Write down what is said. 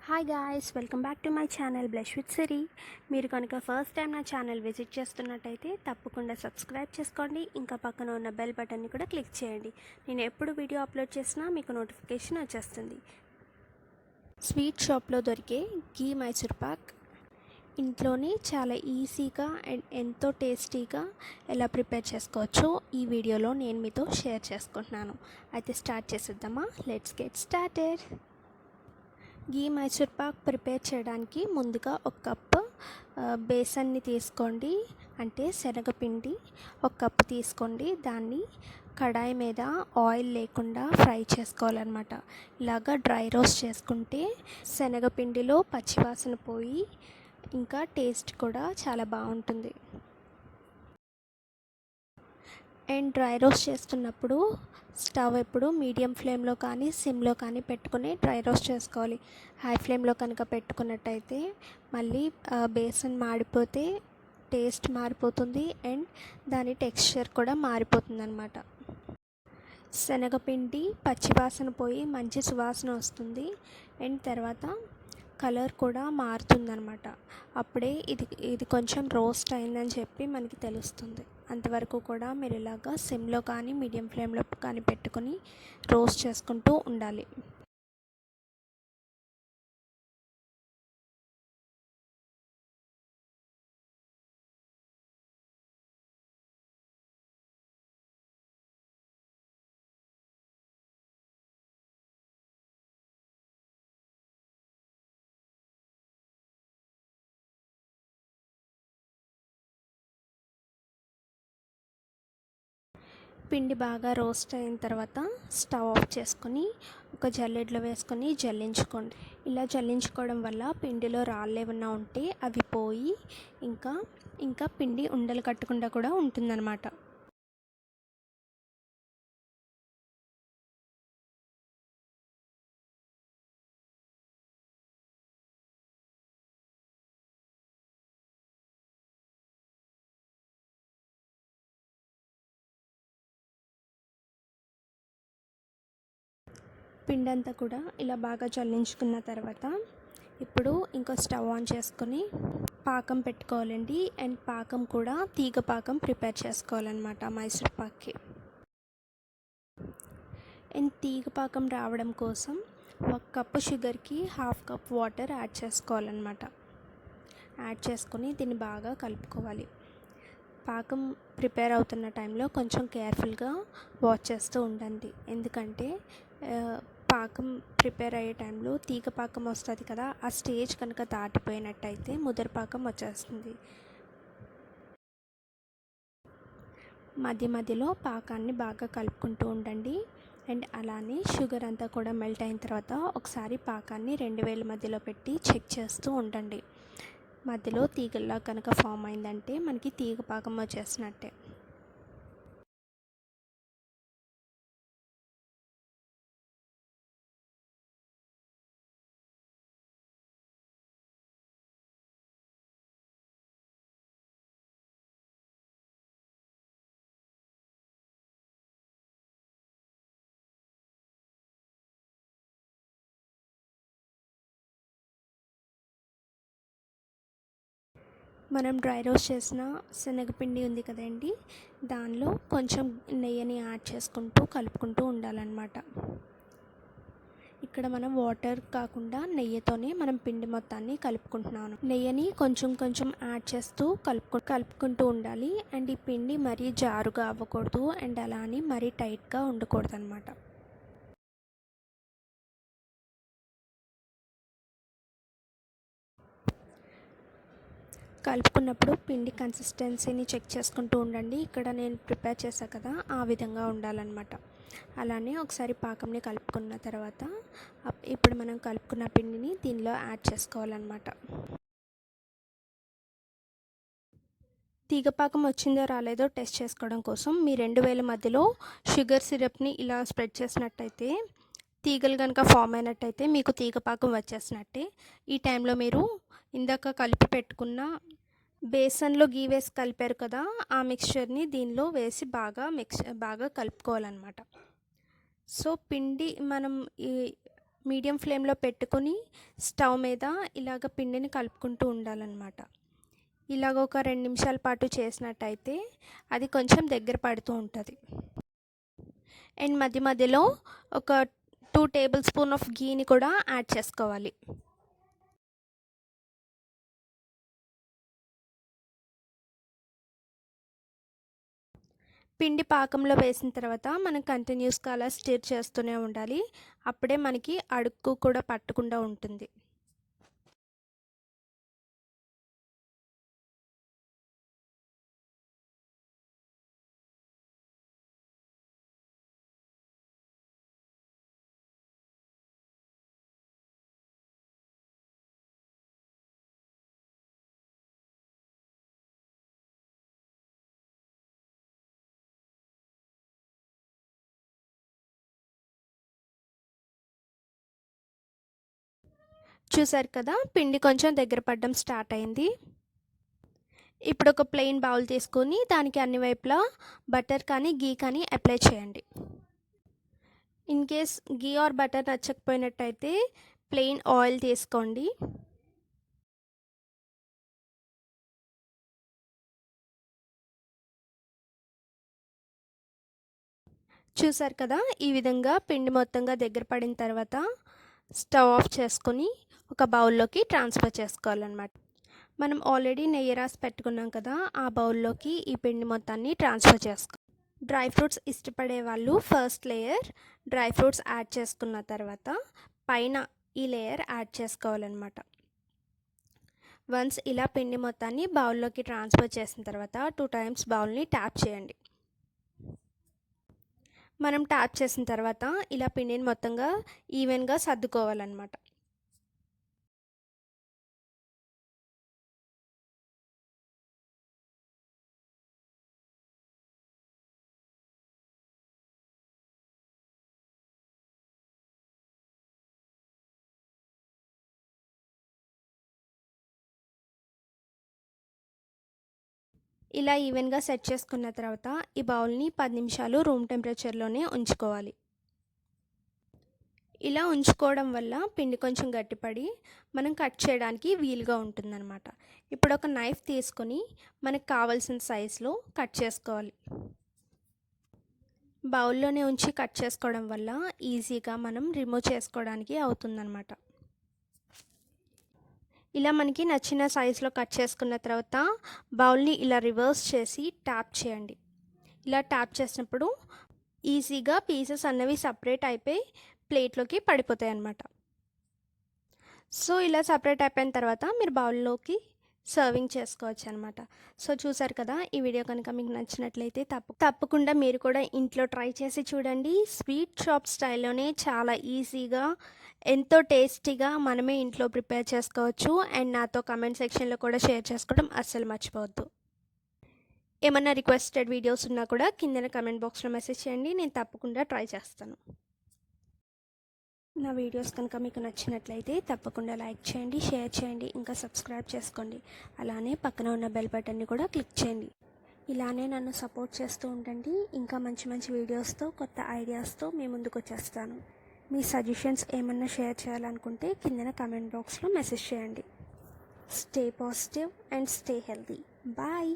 Hi guys, welcome back to my channel blush with Siri. మీరు కనుక first time నా channel visit చేస్తున్నట్టయితే తప్పకుండా సబ్స్క్రైబ్ చేసుకోండి. ఇంకా పక్కన ఉన్న బెల్ బటన్ని కూడా క్లిక్ చేయండి. నేను ఎప్పుడు వీడియో అప్లోడ్ చేసినా మీకు నోటిఫికేషన్ వచ్చేస్తుంది. స్వీట్ షాప్లో దొరికే ఘీ మైసూర్ పాక్ ఇంట్లోనే చాలా ఈజీగా అండ్ ఎంతో టేస్టీగా ఎలా ప్రిపేర్ చేసుకోవచ్చో ఈ వీడియోలో నేను మీతో షేర్ చేసుకుంటున్నాను. అయితే స్టార్ట్ చేసేద్దామా? Let's get started. Ghee Mysore pak prepare చేయడానికి ముందుగా ఒక కప్పు బేసన్ని తీసుకోండి, అంటే శనగపిండి ఒక కప్పు తీసుకోండి. దాన్ని కడాయి మీద ఆయిల్ లేకుండా ఫ్రై చేసుకోవాలన్నమాట. ఇలాగా డ్రై రోస్ట్ చేసుకుంటే శనగపిండిలో పచ్చివాసన పోయి ఇంకా టేస్ట్ కూడా చాలా బాగుంటుంది. అండ్ డ్రై రోస్ట్ చేస్తున్నప్పుడు స్టవ్ ఎప్పుడు మీడియం ఫ్లేమ్లో కానీ సిమ్లో కానీ పెట్టుకుని డ్రై రోస్ట్ చేసుకోవాలి. హై ఫ్లేమ్లో కనుక పెట్టుకున్నట్టయితే మళ్ళీ బేసన్ మాడిపోతే టేస్ట్ మారిపోతుంది అండ్ దాని టెక్స్చర్ కూడా మారిపోతుంది అన్నమాట. శనగపిండి పచ్చివాసన పోయి మంచి సువాసన వస్తుంది అండ్ తర్వాత కలర్ కూడా మారుతుందన్నమాట. అప్పుడే ఇది కొంచెం రోస్ట్ అయిందని చెప్పి మనకి తెలుస్తుంది. అంతవరకు కూడా మీరు ఇలాగా సిమ్లో కానీ మీడియం ఫ్లేమ్లో కానీ పెట్టుకొని రోస్ట్ చేసుకుంటూ ఉండాలి. పిండి బాగా రోస్ట్ అయిన తర్వాత స్టవ్ ఆఫ్ చేసుకొని ఒక జల్లెడలో వేసుకొని జల్లించుకోండి. ఇలా జల్లించుకోవడం వల్ల పిండిలో రాళ్ళు ఏమన్నా ఉంటే అవి పోయి ఇంకా పిండి ఉండలు కట్టకుండా కూడా ఉంటుందన్నమాట. పిండి అంతా కూడా ఇలా బాగా చల్లించుకున్న తర్వాత ఇప్పుడు ఇంకో స్టవ్ ఆన్ చేసుకొని పాకం పెట్టుకోవాలండి. అండ్ పాకం కూడా తీగ పాకం ప్రిపేర్ చేసుకోవాలన్నమాట మైసూర్ పాక్కి. అండ్ తీగ పాకం రావడం కోసం ఒక కప్పు షుగర్కి హాఫ్ కప్ వాటర్ యాడ్ చేసుకోవాలన్నమాట. యాడ్ చేసుకొని దీన్ని బాగా కలుపుకోవాలి. పాకం ప్రిపేర్ అవుతున్న టైంలో కొంచెం కేర్ఫుల్గా వాచ్ చేస్తూ ఉండండి, ఎందుకంటే పాకం ప్రిపేర్ అయ్యే టైంలో తీగ పాకం వస్తుంది కదా, ఆ స్టేజ్ కనుక దాటిపోయినట్టయితే ముదర పాకం వచ్చేస్తుంది. మధ్య మధ్యలో పాకాన్ని బాగా కలుపుకుంటూ ఉండండి. అండ్ అలానే షుగర్ అంతా కూడా మెల్ట్ అయిన తర్వాత ఒకసారి పాకాన్ని 2 మధ్యలో పెట్టి చెక్ చేస్తూ ఉండండి. మధ్యలో తీగల్లా కనుక ఫామ్ అయిందంటే మనకి తీగ పాకం వచ్చేసినట్టే. మనం డ్రై రోస్ట్ చేసిన శనగపిండి ఉంది కదండి, దానిలో కొంచెం నెయ్యిని యాడ్ చేసుకుంటూ కలుపుకుంటూ ఉండాలన్నమాట. ఇక్కడ మనం వాటర్ కాకుండా నెయ్యితోనే మనం పిండి మొత్తాన్ని కలుపుకుంటున్నాను. నెయ్యిని కొంచెం కొంచెం యాడ్ చేస్తూ కలుపుకుంటూ ఉండాలి. అండ్ ఈ పిండి మరీ జారుగా అవ్వకూడదు అండ్ అలా అని మరీ టైట్గా ఉండకూడదు అనమాట. కలుపుకున్నప్పుడు పిండి కన్సిస్టెన్సీని చెక్ చేసుకుంటూ ఉండండి. ఇక్కడ నేను ప్రిపేర్ చేశాను కదా, ఆ విధంగా ఉండాలన్నమాట. అలానే ఒకసారి పాకంని కలుపుకున్న తర్వాత ఇప్పుడు మనం కలుపుకున్న పిండిని దీనిలో యాడ్ చేసుకోవాలన్నమాట. తీగపాకం వచ్చిందో రాలేదో టెస్ట్ చేసుకోవడం కోసం మీ 2 మధ్యలో షుగర్ సిరప్ని ఇలా స్ప్రెడ్ చేసినట్టయితే తీగలు కనుక ఫామ్ అయినట్టయితే మీకు తీగపాకం వచ్చేసినట్టే. ఈ టైంలో మీరు ఇందాక కలిపి పెట్టుకున్న బేసన్లో గీ వేసి కలిపారు కదా, ఆ మిక్స్చర్ని దీనిలో వేసి బాగా కలుపుకోవాలన్నమాట. సో పిండి మనం ఈ మీడియం ఫ్లేమ్లో పెట్టుకొని స్టవ్ మీద ఇలాగ పిండిని కలుపుకుంటూ ఉండాలన్నమాట. ఇలాగ ఒక 2 నిమిషాల పాటు చేసినట్టయితే అది కొంచెం దగ్గర పడుతూ ఉంటుంది. అండ్ మధ్య మధ్యలో ఒక 2 టేబుల్ స్పూన్ ఆఫ్ గీని కూడా యాడ్ చేసుకోవాలి. పిండి పాకంలో వేసిన తర్వాత మనం కంటిన్యూస్గా అలా స్టిర్ చేస్తూనే ఉండాలి. అప్పుడే మనకి అడుక్కు కూడా పట్టకుండా ఉంటుంది. చూసారు కదా, పిండి కొంచెం దగ్గర పడడం స్టార్ట్ అయింది. ఇప్పుడు ఒక ప్లెయిన్ బౌల్ తీసుకొని దానికి అన్ని వైపులా బటర్ కానీ గీ కానీ అప్లై చేయండి. In case ghee or butter నచ్చకపోయినట్టయితే ప్లెయిన్ ఆయిల్ తీసుకోండి. చూసారు కదా, ఈ విధంగా పిండి మొత్తంగా దగ్గర పడిన తర్వాత స్టవ్ ఆఫ్ చేసుకొని ఒక బౌల్లోకి ట్రాన్స్ఫర్ చేసుకోవాలన్నమాట. మనం ఆల్రెడీ నెయ్యి రాసి పెట్టుకున్నాం కదా, ఆ బౌల్లోకి ఈ పిండి మొత్తాన్ని ట్రాన్స్ఫర్ చేసుకో. డ్రై ఫ్రూట్స్ ఇష్టపడే వాళ్ళు first layer dry fruits add చేసుకున్న తర్వాత పైన ఈ లేయర్ యాడ్ చేసుకోవాలన్నమాట. వన్స్ ఇలా పిండి మొత్తాన్ని బౌల్లోకి ట్రాన్స్ఫర్ చేసిన తర్వాత 2 టైమ్స్ బౌల్ని ట్యాప్ చేయండి. మనం ట్యాప్ చేసిన తర్వాత ఇలా పిండిని మొత్తంగా ఈవెన్గా సర్దుకోవాలన్నమాట. ఇలా ఈవెన్గా సెట్ చేసుకున్న తర్వాత ఈ బౌల్ని 10 నిమిషాలు రూమ్ టెంపరేచర్లోనే ఉంచుకోవాలి. ఇలా ఉంచుకోవడం వల్ల పిండి కొంచెం గట్టిపడి మనం కట్ చేయడానికి వీలుగా ఉంటుందన్నమాట. ఇప్పుడు ఒక నైఫ్ తీసుకొని మనకు కావాల్సిన సైజులో కట్ చేసుకోవాలి. బౌల్లోనే ఉంచి కట్ చేసుకోవడం వల్ల ఈజీగా మనం రిమూవ్ చేసుకోవడానికి అవుతుందన్నమాట. ఇలా మనకి నచ్చిన సైజులో కట్ చేసుకున్న తర్వాత బౌల్ని ఇలా రివర్స్ చేసి ట్యాప్ చేయండి. ఇలా ట్యాప్ చేసినప్పుడు ఈజీగా పీసెస్ అన్నవి సపరేట్ అయిపోయి ప్లేట్లోకి పడిపోతాయి అన్నమాట. సో ఇలా సపరేట్ అయిపోయిన తర్వాత మీరు బౌల్లోకి సర్వింగ్ చేసుకోవచ్చు అనమాట. సో చూసారు కదా, ఈ వీడియో కనుక మీకు నచ్చినట్లయితే తప్పకుండా మీరు కూడా ఇంట్లో ట్రై చేసి చూడండి. స్వీట్ షాప్ స్టైల్లోనే చాలా ఈజీగా ఎంతో టేస్టీగా మనమే ఇంట్లో ప్రిపేర్ చేసుకోవచ్చు. అండ్ నాతో కమెంట్ సెక్షన్లో కూడా షేర్ చేసుకోవడం అస్సలు మర్చిపోవద్దు. ఏమన్నా రిక్వెస్టెడ్ వీడియోస్ ఉన్నా కూడా కింద కమెంట్ బాక్స్లో మెసేజ్ చేయండి, నేను తప్పకుండా ట్రై చేస్తాను. నా వీడియోస్ కనుక మీకు నచ్చినట్లయితే తప్పకుండా లైక్ చేయండి, షేర్ చేయండి, ఇంకా సబ్స్క్రైబ్ చేసుకోండి. అలానే పక్కన ఉన్న బెల్ బటన్ని కూడా క్లిక్ చేయండి. ఇలానే నన్ను సపోర్ట్ చేస్తూ ఉండండి. ఇంకా మంచి మంచి వీడియోస్తో కొత్త ఐడియాస్తో మీ ముందుకు వచ్చేస్తాను. మీ సజెషన్స్ ఏమన్నా షేర్ చేయాలనుకుంటే కింద కమెంట్ బాక్స్లో మెసేజ్ చేయండి. Stay positive and stay healthy. Bye.